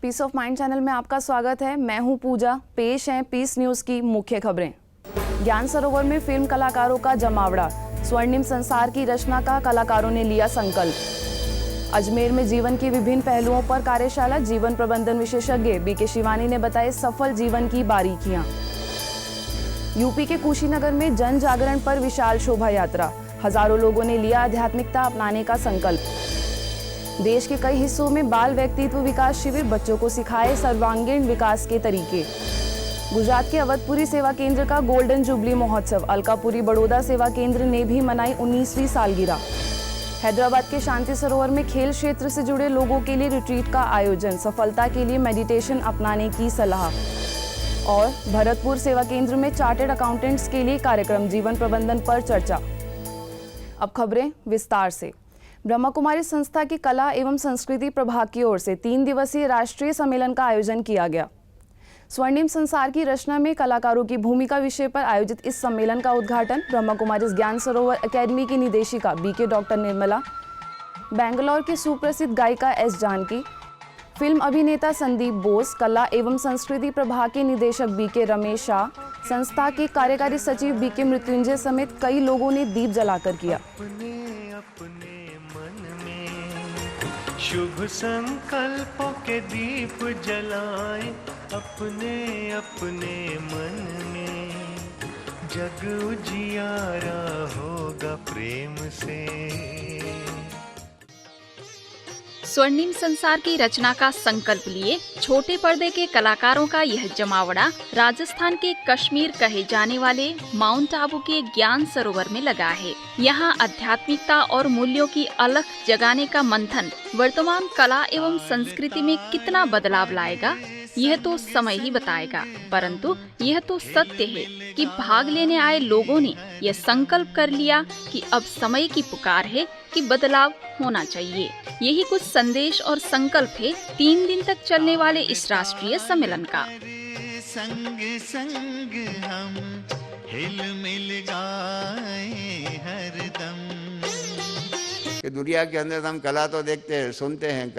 Piece of mind channel में आपका स्वागत है। मैं हूं पूजा। पेश हैं पीस न्यूज की मुख्य खबरें। ज्ञान सरोवर में फिल्म कलाकारों का जमावड़ा, स्वर्णिम संसार की रचना का कलाकारों ने लिया संकल्प। अजमेर में जीवन के विभिन्न पहलुओं पर कार्यशाला, जीवन प्रबंधन विशेषज्ञ बीके शिवानी ने बताए सफल जीवन की बारीकियां। यूपी के कुशीनगर में जन जागरण पर विशाल शोभा यात्रा, हजारों लोगों ने लिया आध्यात्मिकता अपनाने का संकल्प। देश के कई हिस्सों में बाल व्यक्तित्व विकास शिविर, बच्चों को सिखाए सर्वांगीण विकास के तरीके। गुजरात के अवधपुरी सेवा केंद्र का गोल्डन जुबली महोत्सव, अलकापुरी बड़ौदा सेवा केंद्र ने भी मनाई 19वीं सालगिरह। हैदराबाद के शांति सरोवर में खेल क्षेत्र से जुड़े लोगों के लिए रिट्रीट का आयोजन, सफलता के लिए मेडिटेशन अपनाने की सलाह। और भरतपुर सेवा केंद्र में चार्टर्ड अकाउंटेंट्स के लिए कार्यक्रम, जीवन प्रबंधन पर चर्चा। अब खबरें विस्तार से। ब्रह्मा कुमारी संस्था की कला एवं संस्कृति प्रभाग की ओर से 3 दिवसीय राष्ट्रीय सम्मेलन का आयोजन किया गया। स्वर्णिम संसार की रचना में कलाकारों की भूमिका विषय पर आयोजित इस सम्मेलन का उद्घाटन ब्रह्मा कुमारी ज्ञान सरोवर अकेडमी की निदेशिका बीके डॉक्टर निर्मला, बेंगलोर की सुप्रसिद्ध गायिका एस जानकी, फिल्म अभिनेता संदीप बोस, कला एवं संस्कृति प्रभाग के निदेशक बीके रमेश शाह, संस्था के कार्यकारी सचिव बीके मृत्युंजय समेत कई लोगों ने दीप जलाकर किया। शुभ संकल्पों के दीप जलाएं अपने अपने मन में, जग उजियारा होगा प्रेम से। स्वर्णिम संसार की रचना का संकल्प लिए छोटे पर्दे के कलाकारों का यह जमावड़ा राजस्थान के कश्मीर कहे जाने वाले माउंट आबू के ज्ञान सरोवर में लगा है। यहाँ आध्यात्मिकता और मूल्यों की अलख जगाने का मंथन वर्तमान कला एवं संस्कृति में कितना बदलाव लाएगा, यह तो समय ही बताएगा। परंतु यह तो सत्य है कि भाग लेने आए लोगों ने यह संकल्प कर लिया कि अब समय की पुकार है कि बदलाव होना चाहिए। यही कुछ संदेश और संकल्प है 3 दिन तक चलने वाले इस राष्ट्रीय सम्मेलन का। संग संग हम हिल मिल गाए हरदम। दुनिया के अंदर हम कला तो देखते हैं, सुनते हैं,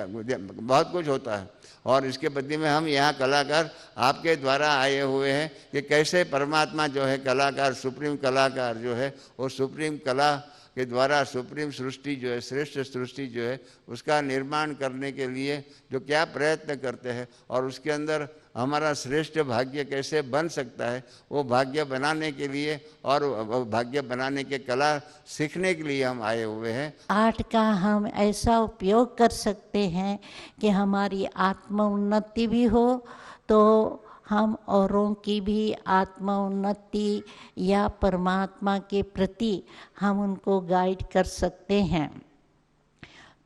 बहुत कुछ होता है, और इसके बदले में हम यहाँ कलाकार आपके द्वारा आए हुए हैं कि कैसे परमात्मा जो है कलाकार, सुप्रीम कलाकार जो है वो सुप्रीम कला के द्वारा सुप्रीम सृष्टि जो है, श्रेष्ठ सृष्टि जो है, उसका निर्माण करने के लिए जो क्या प्रयत्न करते हैं और उसके अंदर हमारा श्रेष्ठ भाग्य कैसे बन सकता है, वो भाग्य बनाने के लिए और भाग्य बनाने के कला सीखने के लिए हम आए हुए हैं। आर्ट का हम ऐसा उपयोग कर सकते हैं कि हमारी आत्म उन्नति भी हो, तो हम औरों की भी आत्म उन्नति या परमात्मा के प्रति हम उनको गाइड कर सकते हैं।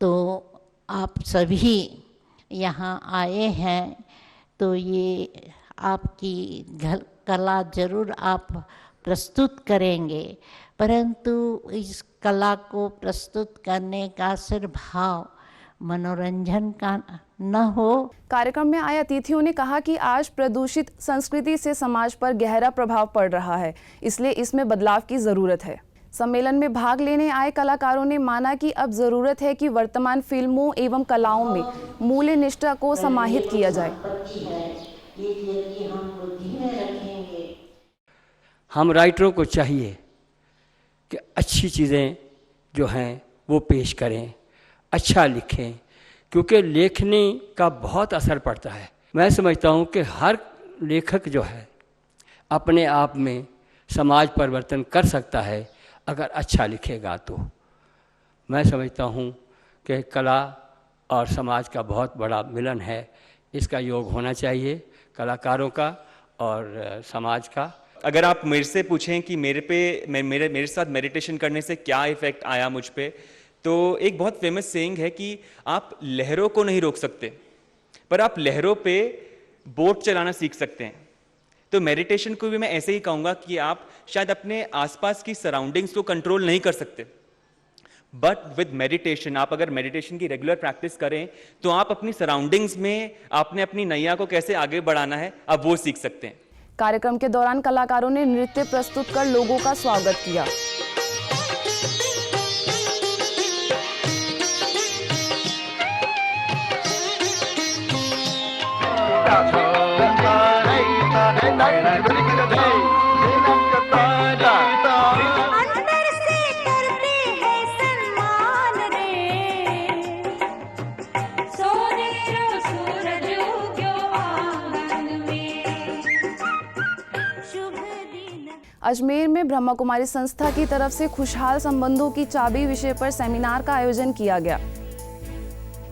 तो आप सभी यहाँ आए हैं तो ये आपकी कला जरूर आप प्रस्तुत करेंगे, परंतु इस कला को प्रस्तुत करने का सिर्फ भाव मनोरंजन का न हो। कार्यक्रम में आए अतिथियों ने कहा कि आज प्रदूषित संस्कृति से समाज पर गहरा प्रभाव पड़ रहा है, इसलिए इसमें बदलाव की जरूरत है। सम्मेलन में भाग लेने आए कलाकारों ने माना कि अब जरूरत है कि वर्तमान फिल्मों एवं कलाओं में मूल्य निष्ठा को समाहित किया जाए। हम राइटरों को चाहिए कि अच्छी चीज़ें जो हैं वो पेश करें, अच्छा लिखें, क्योंकि लेखनी का बहुत असर पड़ता है। मैं समझता हूँ कि हर लेखक जो है अपने आप में समाज परिवर्तन कर सकता है अगर अच्छा लिखेगा। तो मैं समझता हूँ कि कला और समाज का बहुत बड़ा मिलन है, इसका योग होना चाहिए कलाकारों का और समाज का। अगर आप मेरे से पूछें कि मेरे साथ मेडिटेशन करने से क्या इफ़ेक्ट आया मुझ पे, तो एक बहुत फेमस सेइंग है कि आप लहरों को नहीं रोक सकते, पर आप लहरों पे बोट चलाना सीख सकते हैं। तो मेडिटेशन को भी मैं ऐसे ही कहूँगा कि आप शायद अपने आसपास की सराउंडिंग्स को कंट्रोल नहीं कर सकते, बट विद मेडिटेशन आप अगर मेडिटेशन की रेगुलर प्रैक्टिस करें तो आप अपनी सराउंडिंग्स में आपने अपनी नैया को कैसे आगे बढ़ाना है अब वो सीख सकते हैं। कार्यक्रम के दौरान कलाकारों ने नृत्य प्रस्तुत कर लोगों का स्वागत किया। अजमेर में ब्रह्मा कुमारी संस्था की तरफ से खुशहाल संबंधों की चाबी विषय पर सेमिनार का आयोजन किया गया।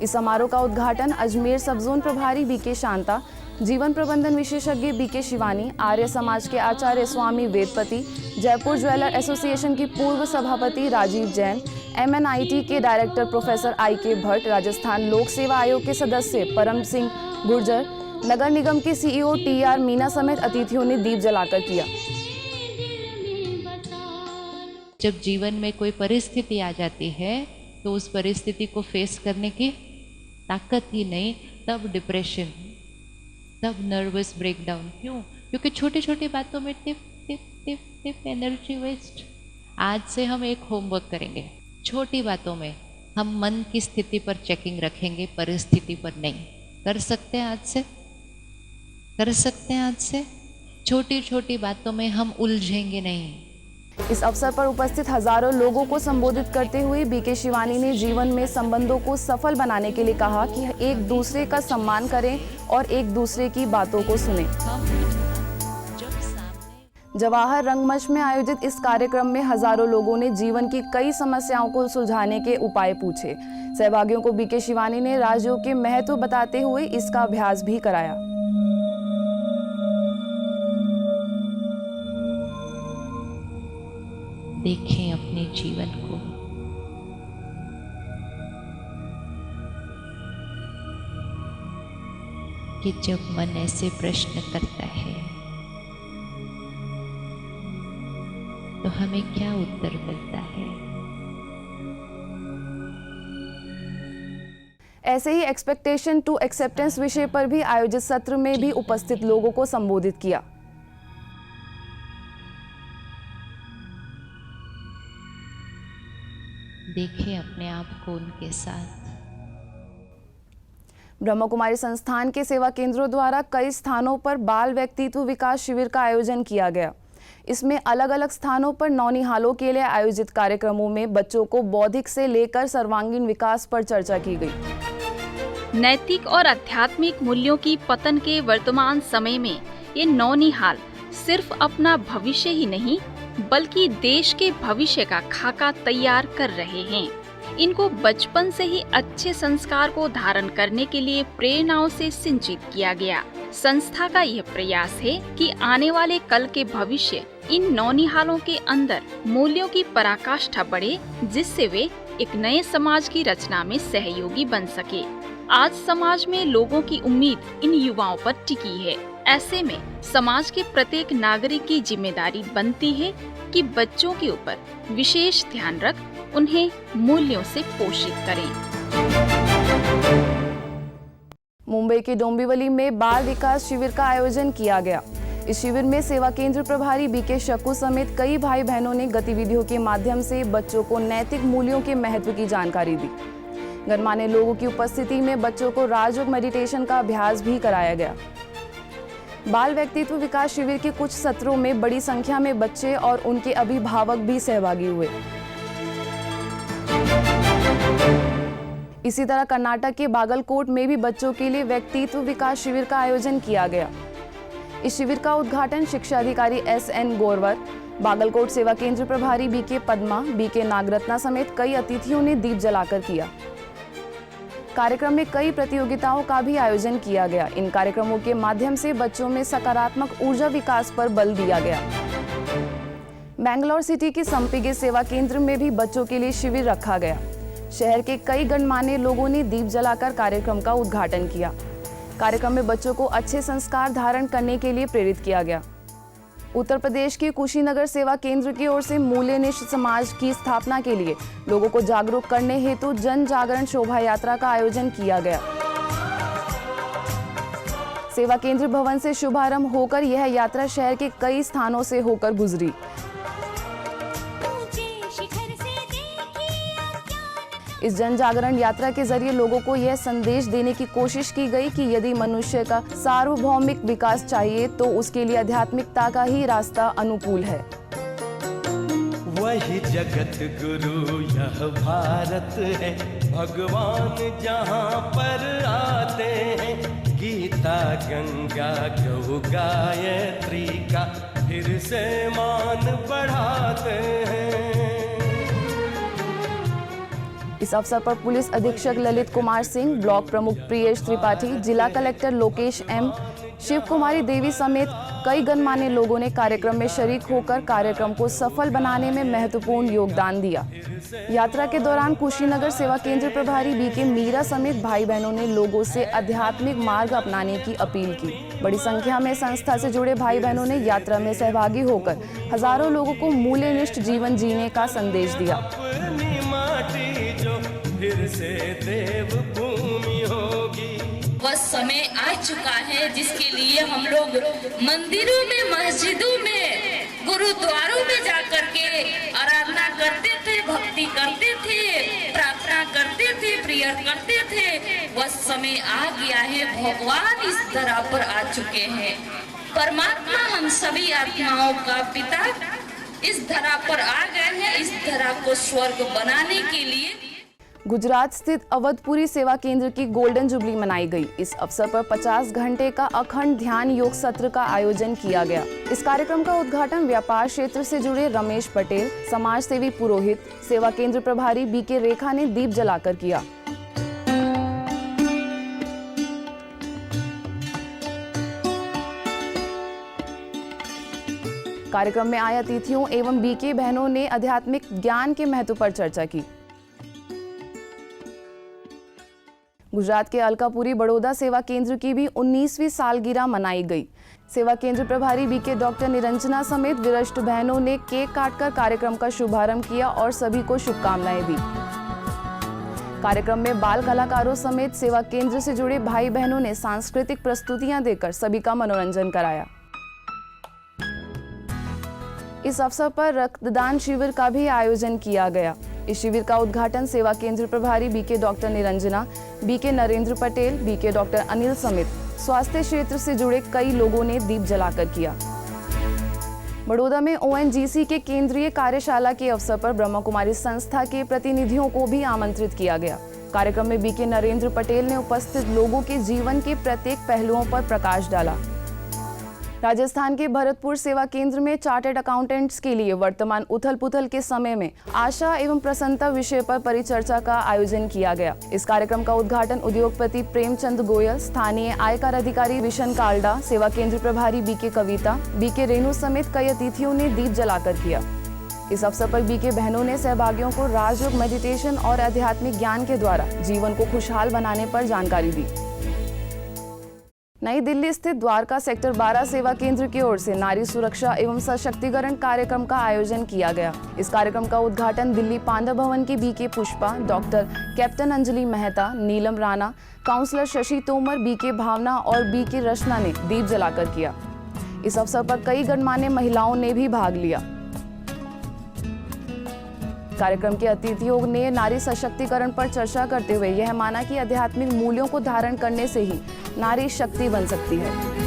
इस समारोह का उद्घाटन अजमेर सब जोन प्रभारी बीके शांता, जीवन प्रबंधन विशेषज्ञ बीके शिवानी, आर्य समाज के आचार्य स्वामी वेदपति, जयपुर ज्वेलर एसोसिएशन की पूर्व सभापति राजीव जैन, MNIT के director professor IK Bhatt, Rajasthan लोक सेवा आयोग के सदस्य परम सिंह गुर्जर, नगर निगम के CEO TR मीना समेत अतिथियों ने दीप जलाकर किया। जब जीवन में कोई परिस्थिति आ जाती है तो उस परिस्थिति को फेस करने की ताकत ही नहीं, तब डिप्रेशन, तब नर्वस ब्रेकडाउन। क्यों? क्योंकि छोटी छोटी बातों में टिप टिप टिप टिप एनर्जी वेस्ट। आज से हम एक होमवर्क करेंगे, छोटी बातों में हम मन की स्थिति पर चेकिंग रखेंगे, परिस्थिति पर नहीं। कर सकते हैं आज से? कर सकते हैं आज से? छोटी छोटी बातों में हम उलझेंगे नहीं। इस अवसर पर उपस्थित हजारों लोगों को संबोधित करते हुए बीके शिवानी ने जीवन में संबंधों को सफल बनाने के लिए कहा कि एक दूसरे का सम्मान करें और एक दूसरे की बातों को सुनें। जवाहर रंगमंच में आयोजित इस कार्यक्रम में हजारों लोगों ने जीवन की कई समस्याओं को सुलझाने के उपाय पूछे। सहभागियों को बीके शिवानी ने राजयोग के महत्व बताते हुए इसका अभ्यास भी कराया। देखें अपने जीवन को, कि जब मन ऐसे प्रश्न करता है तो हमें क्या उत्तर मिलता है। ऐसे ही एक्सपेक्टेशन टू एक्सेप्टेंस विषय पर भी आयोजित सत्र में भी उपस्थित लोगों को संबोधित किया। देखें अपने आप को उनके साथ। ब्रह्मा कुमारी संस्थान के सेवा केंद्रों द्वारा कई स्थानों पर बाल व्यक्तित्व विकास शिविर का आयोजन किया गया। इसमें अलग अलग स्थानों पर नौनिहालों के लिए आयोजित कार्यक्रमों में बच्चों को बौद्धिक से लेकर सर्वांगीण विकास पर चर्चा की गई। नैतिक और आध्यात्मिक मूल्यों की पतन के वर्तमान समय में ये नौनिहाल सिर्फ अपना भविष्य ही नहीं बल्कि देश के भविष्य का खाका तैयार कर रहे हैं। इनको बचपन से ही अच्छे संस्कार को धारण करने के लिए प्रेरणाओं से सिंचित किया गया। संस्था का यह प्रयास है कि आने वाले कल के भविष्य इन नौनिहालों के अंदर मूल्यों की पराकाष्ठा बढ़े, जिससे वे एक नए समाज की रचना में सहयोगी बन सके। आज समाज में लोगों की उम्मीद इन युवाओं पर टिकी है। ऐसे में समाज के प्रत्येक नागरिक की जिम्मेदारी बनती है कि बच्चों के ऊपर विशेष ध्यान रख उन्हें मूल्यों से पोषित करें। मुंबई के डोंबिवली में बाल विकास शिविर का आयोजन किया गया। इस शिविर में सेवा केंद्र प्रभारी बीके शकू समेत कई भाई बहनों ने गतिविधियों के माध्यम से बच्चों को नैतिक मूल्यों के महत्व की जानकारी दी। गणमान्य लोगों की उपस्थिति में बच्चों को राजयोग मेडिटेशन का अभ्यास भी कराया गया। बाल व्यक्तित्व विकास शिविर के कुछ सत्रों में बड़ी संख्या में बच्चे और उनके अभिभावक भी सहभागी हुए। इसी तरह कर्नाटक के बागलकोट में भी बच्चों के लिए व्यक्तित्व विकास शिविर का आयोजन किया गया। इस शिविर का उद्घाटन शिक्षा अधिकारी SN गोरवर, बागलकोट सेवा केंद्र प्रभारी बीके पद्मा, बीके नागरत्ना समेत कई अतिथियों ने दीप जलाकर किया। कार्यक्रम में कई प्रतियोगिताओं का भी आयोजन किया गया। इन कार्यक्रमों के माध्यम से बच्चों में सकारात्मक ऊर्जा विकास पर बल दिया गया। बेंगलोर सिटी के संपिगे सेवा केंद्र में भी बच्चों के लिए शिविर रखा गया। शहर के कई गणमान्य लोगों ने दीप जलाकर कार्यक्रम का उद्घाटन किया। कार्यक्रम में बच्चों को अच्छे संस्कार धारण करने के लिए प्रेरित किया गया। उत्तर प्रदेश के कुशीनगर सेवा केंद्र की ओर से मूल्यनिष्ठ समाज की स्थापना के लिए लोगों को जागरूक करने हेतु जन जागरण शोभा यात्रा का आयोजन किया गया। सेवा केंद्र भवन से शुभारंभ होकर यह यात्रा शहर के कई स्थानों से होकर गुजरी। इस जन जागरण यात्रा के जरिए लोगों को यह संदेश देने की कोशिश की गई कि यदि मनुष्य का सार्वभौमिक विकास चाहिए तो उसके लिए आध्यात्मिकता का ही रास्ता अनुकूल है। वही जगत गुरु यह भारत है, भगवान जहाँ पर आते हैं। गीता गंगा गौ गायत्री का फिर से मान बढ़ाते हैं। इस अवसर पर पुलिस अधीक्षक ललित कुमार सिंह, ब्लॉक प्रमुख प्रियेश त्रिपाठी, जिला कलेक्टर लोकेश एम, शिव कुमारी देवी समेत कई गणमान्य लोगों ने कार्यक्रम में शरीक होकर कार्यक्रम को सफल बनाने में महत्वपूर्ण योगदान दिया। यात्रा के दौरान कुशीनगर सेवा केंद्र प्रभारी बीके मीरा समेत भाई बहनों ने लोगों से आध्यात्मिक मार्ग अपनाने की अपील की। बड़ी संख्या में संस्था से जुड़े भाई बहनों ने यात्रा में सहभागी होकर हजारों लोगों को मूल्यनिष्ठ जीवन जीने का संदेश दिया। अपनी माटी जो फिर से देव भूमि होगी। वह समय आ चुका है जिसके लिए हम लोग मंदिरों में, मस्जिदों में, गुरुद्वारों में जाकर के आराधना करते थे, भक्ति करते थे, प्रार्थना करते थे, प्रेयर करते थे। वह समय आ गया है, भगवान इस धरा पर आ चुके हैं। परमात्मा हम सभी आत्माओं का पिता इस धरा पर आ गए हैं, इस धरा को स्वर्ग बनाने के लिए। गुजरात स्थित अवधपुरी सेवा केंद्र की गोल्डन जुबली मनाई गई। इस अवसर पर 50 घंटे का अखंड ध्यान योग सत्र का आयोजन किया गया। इस कार्यक्रम का उद्घाटन व्यापार क्षेत्र से जुड़े रमेश पटेल, समाज सेवी पुरोहित, सेवा केंद्र प्रभारी बीके रेखा ने दीप जलाकर किया। कार्यक्रम में आए अतिथियों एवं बीके बहनों ने आध्यात्मिक ज्ञान के महत्व पर चर्चा की। गुजरात के अलकापुरी बड़ौदा सेवा केंद्र की भी 19वीं सालगिरह मनाई गई। सेवा केंद्र प्रभारी बीके डॉक्टर निरंजना समेत विशिष्ट बहनों ने केक काटकर कार्यक्रम का शुभारंभ किया और सभी को शुभकामनाएं दी। कार्यक्रम में बाल कलाकारों समेत सेवा केंद्र से जुड़े भाई बहनों ने सांस्कृतिक प्रस्तुतियां देकर सभी का मनोरंजन कराया। इस अवसर पर रक्तदान शिविर का भी आयोजन किया गया। इस शिविर का उद्घाटन सेवा केंद्र प्रभारी BK doctor Niranjana, BK Narendra Patel, BK doctor Anil समेत स्वास्थ्य क्षेत्र से जुड़े कई लोगों ने दीप जलाकर किया। बड़ौदा में ONGC के केंद्रीय कार्यशाला के अवसर पर ब्रह्मा कुमारी संस्था के प्रतिनिधियों को भी आमंत्रित किया गया। कार्यक्रम में बीके नरेंद्र पटेल ने उपस्थित लोगों के जीवन के प्रत्येक पहलुओं पर प्रकाश डाला। राजस्थान के भरतपुर सेवा केंद्र में चार्टर्ड अकाउंटेंट्स के लिए वर्तमान उथल पुथल के समय में आशा एवं प्रसन्नता विषय पर परिचर्चा का आयोजन किया गया। इस कार्यक्रम का उद्घाटन उद्योगपति प्रेमचंद गोयल, स्थानीय आयकर अधिकारी विशन काल्डा, सेवा केंद्र प्रभारी बीके कविता, बीके रेणु समेत कई अतिथियों ने दीप जलाकर किया। इस अवसर पर बीके बहनों ने सहभागियों को राजयोग, मेडिटेशन और आध्यात्मिक ज्ञान के द्वारा जीवन को खुशहाल बनाने पर जानकारी दी। नई दिल्ली स्थित द्वारका सेक्टर 12 सेवा केंद्र की ओर से नारी सुरक्षा एवं सशक्तिकरण कार्यक्रम का आयोजन किया गया। इस कार्यक्रम का उद्घाटन दिल्ली पांडव भवन की BK Pushpa, doctor captain Anjali Mehta, Neelam Rana, councillor Shashi Tomar, BK Bhawna और बीके रचना ने दीप जलाकर किया। इस अवसर पर कई गणमान्य महिलाओं ने भी भाग लिया। कार्यक्रम के अतिथियों ने नारी सशक्तिकरण पर चर्चा करते हुए यह माना कि आध्यात्मिक मूल्यों को धारण करने से ही नारी शक्ति बन सकती है।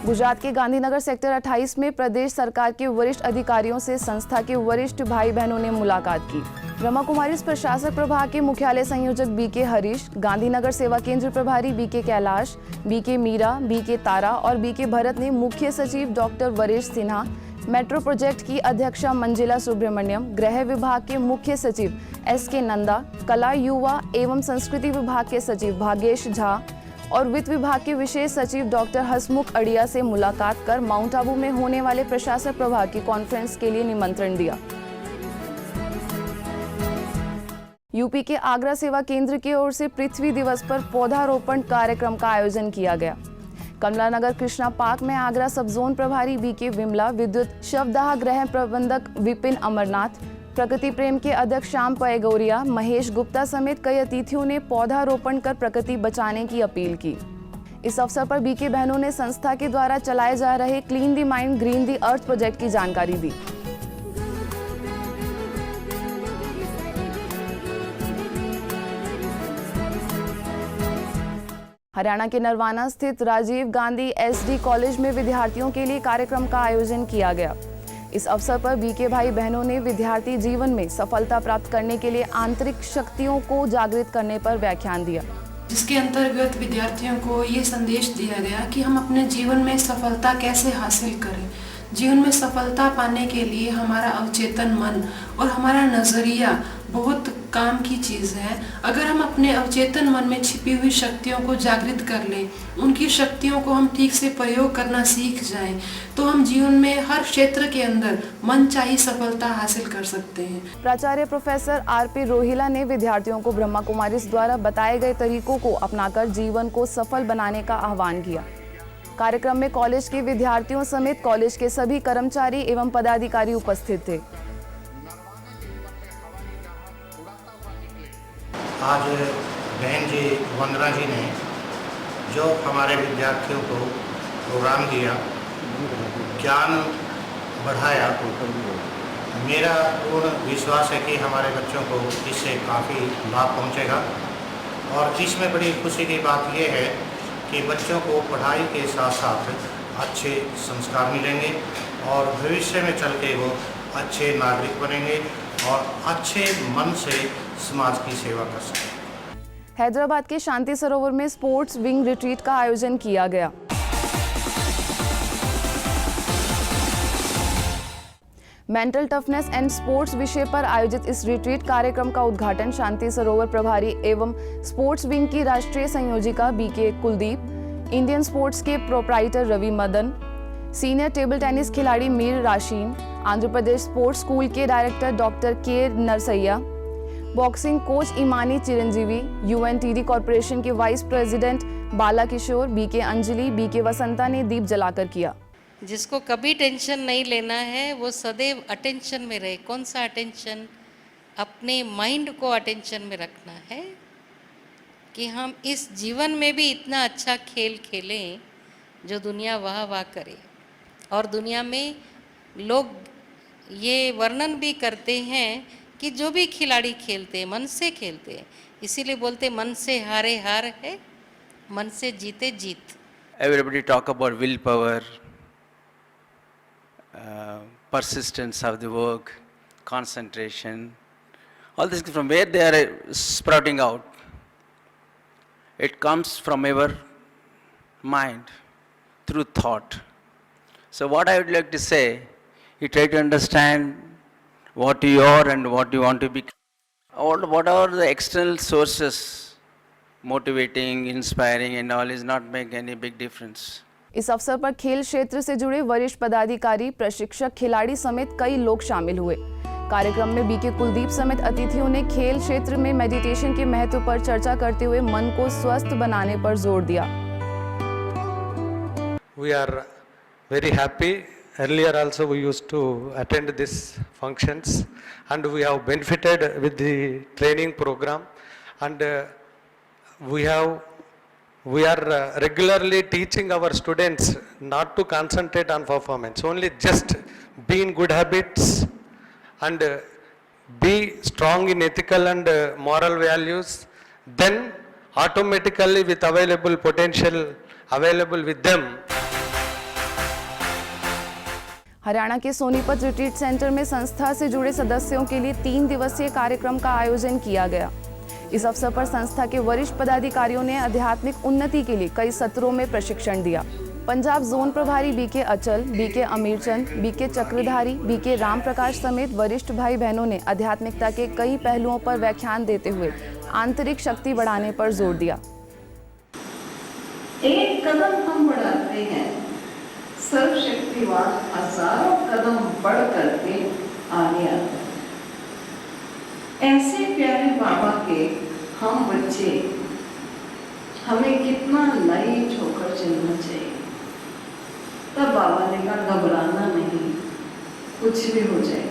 गुजरात के गांधीनगर सेक्टर 28 में प्रदेश सरकार के वरिष्ठ अधिकारियों से संस्था के वरिष्ठ भाई बहनों ने मुलाकात की। ब्रह्मा कुमारी प्रशासक प्रभाग के मुख्यालय संयोजक बीके हरीश, गांधीनगर सेवा केंद्र प्रभारी BK Kailash, BK Meera, BK Tara और बीके भरत ने मुख्य सचिव doctor Varesh Sinha, metro project की अध्यक्षा मंजिला सुब्रमण्यम, गृह विभाग के मुख्य सचिव SK नंदा, कला युवा एवं संस्कृति विभाग के सचिव भागेश झा और वित्त विभाग के विशेष सचिव डॉक्टर हसमुख अड़िया से मुलाकात कर माउंट आबू में होने वाले प्रशासक प्रभाग की कॉन्फ्रेंस के लिए निमंत्रण दिया। यूपी के आगरा सेवा केंद्र की ओर से पृथ्वी दिवस पर पौधारोपण कार्यक्रम का आयोजन किया गया। कमलानगर कृष्णा पार्क में आगरा सब जोन प्रभारी बीके विमला, विद्युत शवदाह गृह प्रबंधक विपिन अमरनाथ, प्रकृति प्रेम के अध्यक्ष श्याम पैगोरिया, महेश गुप्ता समेत कई अतिथियों ने पौधारोपण कर प्रकृति बचाने की अपील की। इस अवसर पर बीके बहनों ने संस्था के द्वारा चलाए जा रहे clean the mind green the earth project की जानकारी दी। हरियाणा के नरवाना स्थित राजीव गांधी SD कॉलेज में विद्यार्थियों के लिए कार्यक्रम का आयोजन किया गया। इस अवसर पर बीके भाई बहनों ने विद्यार्थी जीवन में सफलता प्राप्त करने के लिए आंतरिक शक्तियों को जागृत करने पर व्याख्यान दिया। जिसके अंतर्गत विद्यार्थियों को ये संदेश दिया गया कि हम अपने जीवन में सफलता कैसे हासिल करें। जीवन में सफलता पाने के लिए हमारा अवचेतन मन और हमारा नज़रिया बहुत काम की चीज़ है। अगर हम अपने अवचेतन मन में छिपी हुई शक्तियों को जागृत कर लें, उनकी शक्तियों को हम ठीक से प्रयोग करना सीख जाएं, तो हम जीवन में हर क्षेत्र के अंदर मनचाही सफलता हासिल कर सकते हैं। प्राचार्य प्रोफेसर आर.पी. रोहिला ने विद्यार्थियों को ब्रह्मा कुमारीज द्वारा बताए गए तरीकों को अपनाकर जीवन को सफल बनाने का आह्वान किया। कार्यक्रम में कॉलेज के विद्यार्थियों समेत कॉलेज के सभी कर्मचारी एवं पदाधिकारी उपस्थित थे। आज बहन जी वंदना जी ने जो हमारे विद्यार्थियों को प्रोग्राम दिया, ज्ञान बढ़ाया, मेरा पूर्ण विश्वास है कि हमारे बच्चों को इससे काफ़ी लाभ पहुंचेगा। और इसमें बड़ी खुशी की बात यह है कि बच्चों को पढ़ाई के साथ साथ अच्छे संस्कार मिलेंगे और भविष्य में चल के वो अच्छे नागरिक बनेंगे और अच्छे मन से समाज की सेवा कर सकें। हैदराबाद के शांति सरोवर में स्पोर्ट्स विंग रिट्रीट का आयोजन किया गया। मेंटल टफनेस एंड स्पोर्ट्स विषय पर आयोजित इस रिट्रीट कार्यक्रम का उद्घाटन शांति सरोवर प्रभारी एवं स्पोर्ट्स विंग की राष्ट्रीय संयोजिका बीके कुलदीप, इंडियन स्पोर्ट्स के proprietor Ravi Madan, senior table tennis खिलाड़ी मीर राशीन, आंध्र प्रदेश स्पोर्ट्स स्कूल के director doctor K Narsaiah, boxing coach Imani Chiranjeevi, UNTD corporation के vice president Bala Kishore, BK Anjali, BK Vasanta ने दीप जलाकर किया। जिसको कभी टेंशन नहीं लेना है वो सदैव अटेंशन में रहे। कौन सा अटेंशन? अपने माइंड को अटेंशन में रखना है कि हम इस जीवन में भी इतना अच्छा खेल खेलें जो दुनिया वाह वाह करे। और दुनिया में लोग ये वर्णन भी करते हैं कि जो भी खिलाड़ी खेलते हैं मन से खेलते हैं, इसीलिए बोलते मन से हारे हार है, मन से जीते जीत। Everybody talk about willpower, persistence of the work, concentration, all this from where they are sprouting out. It comes from our mind through thought. So what I would like to say, you try to understand what you are and what you want to be. Or what are the external sources motivating, inspiring and all is not make any big difference. इस अवसर पर खेल क्षेत्र से जुड़े वरिष्ठ पदाधिकारी, प्रशिक्षक, खिलाड़ी समेत कई लोग शामिल हुए। कार्यक्रम में बीके कुलदीप समेत अतिथियों ने खेल क्षेत्र में मेडिटेशन के महत्व पर चर्चा करते हुए मन को स्वस्थ बनाने पर जोर दिया। We are very happy. Earlier also we used to attend these functions and we have benefited with the training program and we are regularly teaching our students not to concentrate on performance, only just be in good habits and be strong in ethical and moral values, then automatically with available potential available with them. Haryana के Sonipat retreat centre में संस्था से जुड़े सदस्यों के लिए 3 दिवसीय कार्यक्रम का आयोजन किया गया। इस अवसर पर संस्था के वरिष्ठ पदाधिकारियों ने आध्यात्मिक उन्नति के लिए कई सत्रों में प्रशिक्षण दिया। पंजाब जोन प्रभारी बीके अचल, बीके अमीरचंद, बीके चक्रधारी, बीके राम प्रकाश समेत वरिष्ठ भाई बहनों ने आध्यात्मिकता के कई पहलुओं पर व्याख्यान देते हुए आंतरिक शक्ति बढ़ाने पर जोर दिया। एक कदम हम बढ़ाते हैं, सर्वशक्तिवान हजारों कदम बढ़ करके आगे आता है। ऐसे प्यारे बाबा के हम बच्चे, हमें कितना लाइट होकर चलना चाहिए। तब बाबा ने कहा घबराना नहीं, कुछ भी हो जाए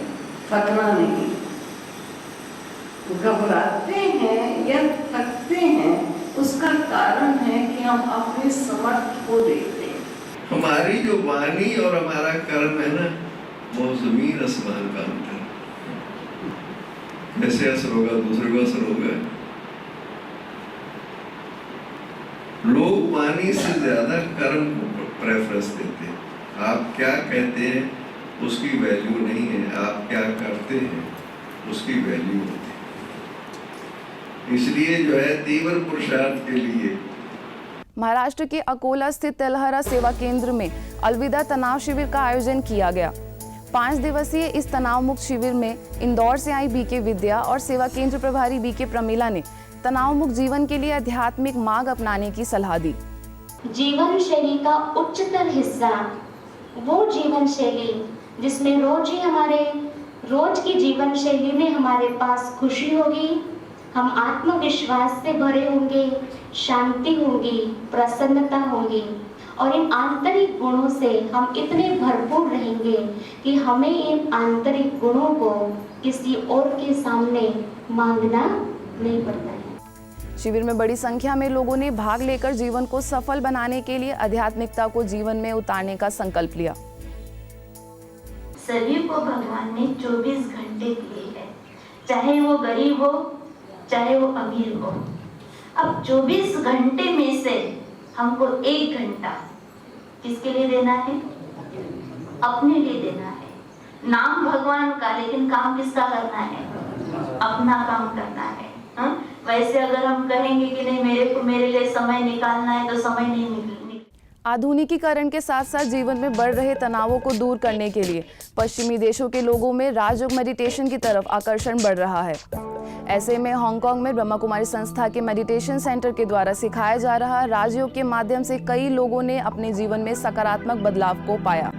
थकना नहीं। घबराते हैं या थकते हैं उसका कारण है कि हम अपने समर्थ को देखते हैं। हमारी जो वाणी और हमारा कर्म है ना, वो जमीन आसमान का अंतर है। कैसे असर होगा, दूसरे को असर होगा। लोग वाणी से ज्यादा कर्म को प्रेफरेंस देते हैं। आप क्या कहते हैं उसकी वैल्यू नहीं है, आप क्या करते हैं उसकी वैल्यू होती है। इसलिए जो है तीव्र पुरुषार्थ के लिए महाराष्ट्र के अकोला स्थित तेलहरा सेवा केंद्र में अलविदा तनाव शिविर का आयोजन किया गया। 5 दिवसीय इस तनाव मुक्त शिविर में इंदौर से आई बीके विद्या और सेवा केंद्र प्रभारी बीके प्रमीला ने तनाव मुक्त जीवन के लिए आध्यात्मिक मार्ग अपनाने की सलाह दी। जीवन शैली का उच्चतर हिस्सा वो जीवन शैली जिसमें रोज की जीवन शैली में हमारे पास खुशी होगी, हम आत्मविश्वास से भरे होंगे, शांति होगी, प्रसन्नता होगी और इन आंतरिक गुणों से हम इतने भरपूर रहेंगे कि हमें इन आंतरिक गुणों को किसी और के सामने मांगना नहीं पड़ता है। शिविर में बड़ी संख्या में लोगों ने भाग लेकर जीवन को सफल बनाने के लिए आध्यात्मिकता को जीवन में उतारने का संकल्प लिया। सभी को भगवान ने 24 घंटे दिए हैं, चाहे वो गरीब हो चाहे वो अमीर हो। अब 24 घंटे में से हमको 1 घंटा किसके लिए देना है? अपने लिए देना है। नाम भगवान का, लेकिन काम किसका करना है? अपना काम करना है। वैसे अगर हम कहेंगे कि नहीं मेरे लिए समय निकालना है तो समय नहीं निकलेगा। आधुनिकीकरण के साथ साथ जीवन में बढ़ रहे तनावों को दूर करने के लिए पश्चिमी देशों के लोगों में राजयोग मेडिटेशन की तरफ आकर्षण बढ़ रहा है। ऐसे में हांगकांग में ब्रह्मा कुमारी संस्था के मेडिटेशन सेंटर के द्वारा सिखाया जा रहा राजयोग के माध्यम से कई लोगों ने अपने जीवन में सकारात्मक बदलाव को पाया।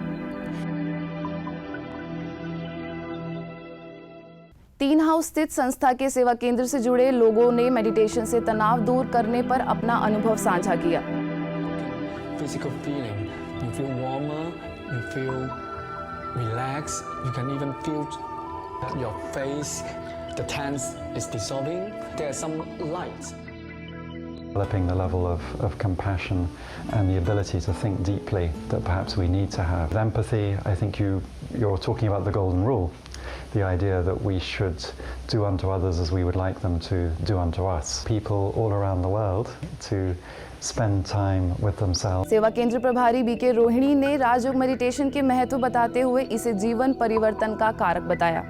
3 हाउस स्थित संस्था के सेवा केंद्र से जुड़े लोगों ने मेडिटेशन से तनाव दूर करने पर अपना अनुभव साझा किया। Physical feeling, you feel warmer, you feel relaxed, you can even feel your face, the tense is dissolving, there's some light. Developing the level of compassion and the ability to think deeply that perhaps we need to have. With empathy, I think you're talking about the golden rule, the idea that we should do unto others as we would like them to do unto us. People all around the world to spend time with themselves. सेवा केंद्र प्रभारी BK Rohini ने राजयोग meditation के महत्व बताते हुए इसे जीवन परिवर्तन का कारक बताया।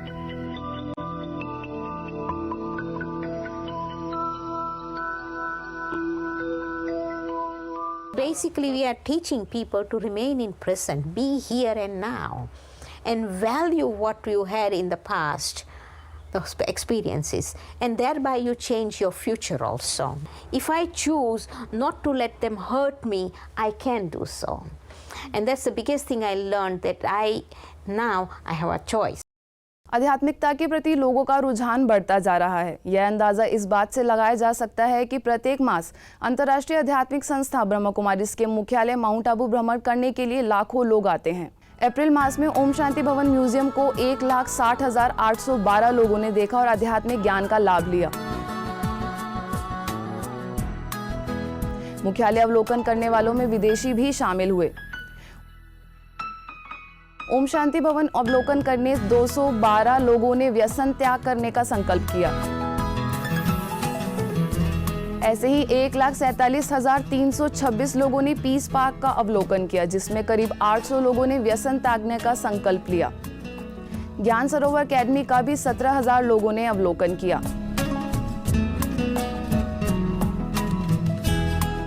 Basically, we are teaching people to remain in present, be here and now, and value what you had in the past, those experiences, and thereby you change your future also. If I choose not to let them hurt me, I can do so. And that's the biggest thing I learned, that now I have a choice. आध्यात्मिकता के प्रति लोगों का रुझान बढ़ता जा रहा है। यह अंदाजा इस बात से लगाया जा सकता है कि प्रत्येक मास अंतर्राष्ट्रीय आध्यात्मिक संस्था ब्रह्मा कुमारी के मुख्यालय माउंट आबू भ्रमण करने के लिए लाखों लोग आते हैं। अप्रैल मास में ओम शांति भवन म्यूजियम को 1,60,812 लोगों ने देखा और आध्यात्मिक ज्ञान का लाभ लिया। मुख्यालय अवलोकन करने वालों में विदेशी भी शामिल हुए। ओम शांति भवन अवलोकन करने 212 लोगों ने व्यसन त्याग करने का संकल्प किया। ऐसे ही 1,47,326 लोगों ने पीस पार्क का अवलोकन किया, जिसमें करीब 800 लोगों ने व्यसन त्यागने का संकल्प लिया। ज्ञान सरोवर अकेडमी का भी 17,000 लोगों ने अवलोकन किया।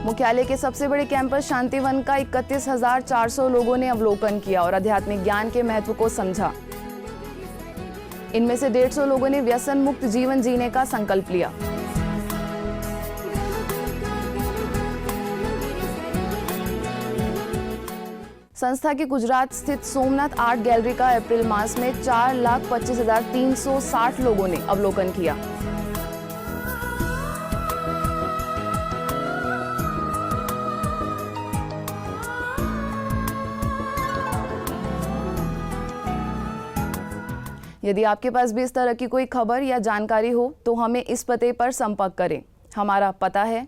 मुख्यालय के सबसे बड़े कैंपस शांतिवन का 31,400 लोगों ने अवलोकन किया और आध्यात्मिक ज्ञान के महत्व को समझा। इनमें से 150 लोगों ने व्यसन मुक्त जीवन जीने का संकल्प लिया। संस्था के गुजरात स्थित सोमनाथ आर्ट गैलरी का अप्रैल मास में 4,25,360 लोगों ने अवलोकन किया। यदि आपके पास भी इस तरह की कोई खबर या जानकारी हो तो हमें इस पते पर संपर्क करें। हमारा पता है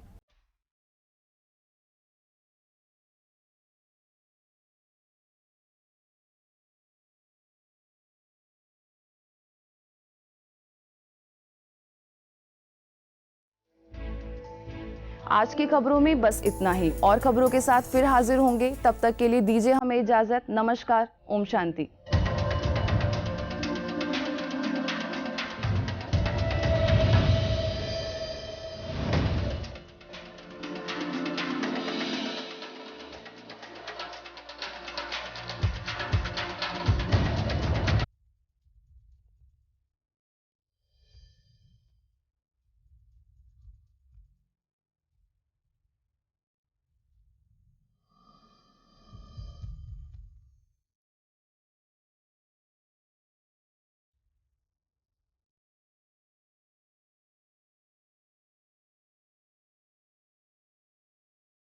आज की खबरों में बस इतना ही। और खबरों के साथ फिर हाजिर होंगे। तब तक के लिए दीजिए हमें इजाजत। नमस्कार। ओम शांति।